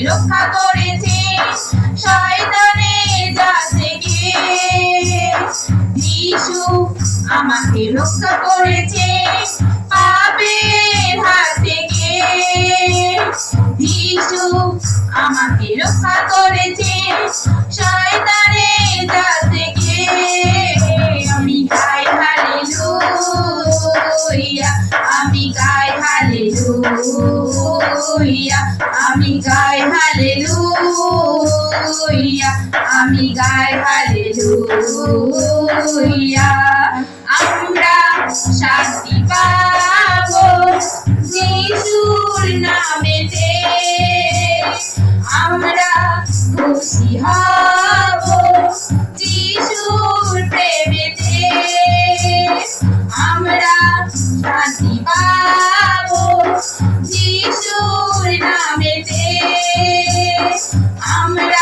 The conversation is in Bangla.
রক্ষা করেছে শয়তানের জাল থেকে। যিশু আমাকে রক্ষা করেছে পাপের হাত থেকে। যিশু আমাকে রক্ষা করেছে শয়তানের জাল থেকে। আমি গাই হালেলুয়া, আমি গাই হালেলুয়া, আমি গাই হালেলুয়া, আমি গাই হালেলুয়া। আমরা শান্তি পাবো যিশুর নামেতে, আমরা খুশি হব যিশুর প্রেমেতে। আমরা শান্তি পাবো যিশুর নামেতে, আমরা